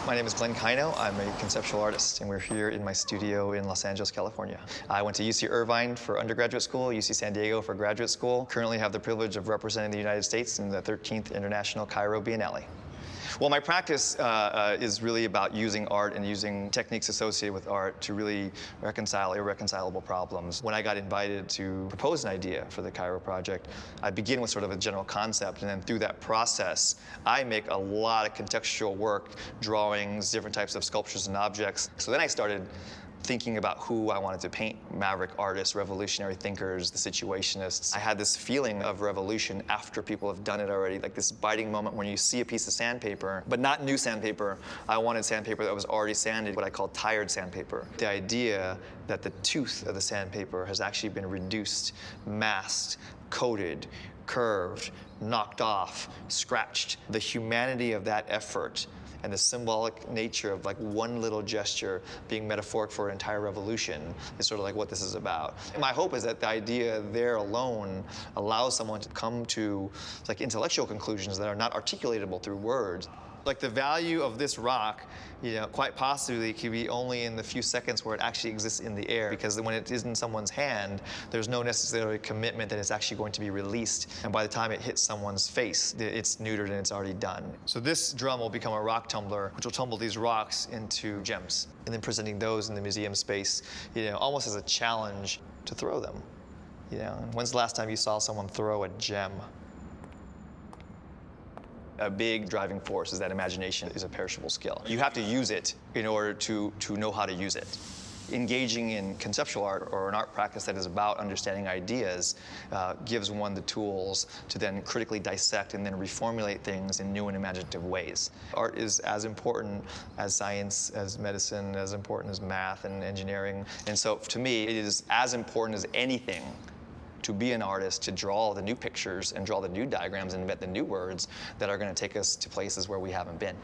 My name is Glenn Kino. I'm a conceptual artist, and we're here in my studio in Los Angeles, California. I went to UC Irvine for undergraduate school, UC San Diego for graduate school. Currently have the privilege of representing the United States in the 13th International Cairo Biennale. Well, my practice is really about using art and using techniques associated with art to really reconcile irreconcilable problems. When I got invited to propose an idea for the Cairo project, I begin with sort of a general concept, and then through that process, I make a lot of contextual work, drawings, different types of sculptures and objects. So then I started thinking about who I wanted to paint: maverick artists, revolutionary thinkers, the situationists. I had this feeling of revolution after people have done it already, like this biting moment when you see a piece of sandpaper, but not new sandpaper. I wanted sandpaper that was already sanded, what I call tired sandpaper. The idea that the tooth of the sandpaper has actually been reduced, masked, coated, curved, knocked off, scratched. The humanity of that effort and the symbolic nature of like one little gesture being metaphoric for an entire revolution is sort of like what this is about. And my hope is that the idea there alone allows someone to come to like intellectual conclusions that are not articulatable through words. Like the value of this rock, quite possibly could be only in the few seconds where it actually exists in the air, because when it is in someone's hand, there's no necessarily commitment that it's actually going to be released. And by the time it hits someone's face, it's neutered and it's already done. So this drum will become a rock tumbler, which will tumble these rocks into gems, and then presenting those in the museum space, almost as a challenge to throw them. And when's the last time you saw someone throw a gem? A big driving force is that imagination is a perishable skill. You have to use it in order to know how to use it. Engaging in conceptual art or an art practice that is about understanding ideas gives one the tools to then critically dissect and then reformulate things in new and imaginative ways. Art is as important as science, as medicine, as important as math and engineering. And so to me, it is as important as anything to be an artist, to draw the new pictures and draw the new diagrams and invent the new words that are going to take us to places where we haven't been.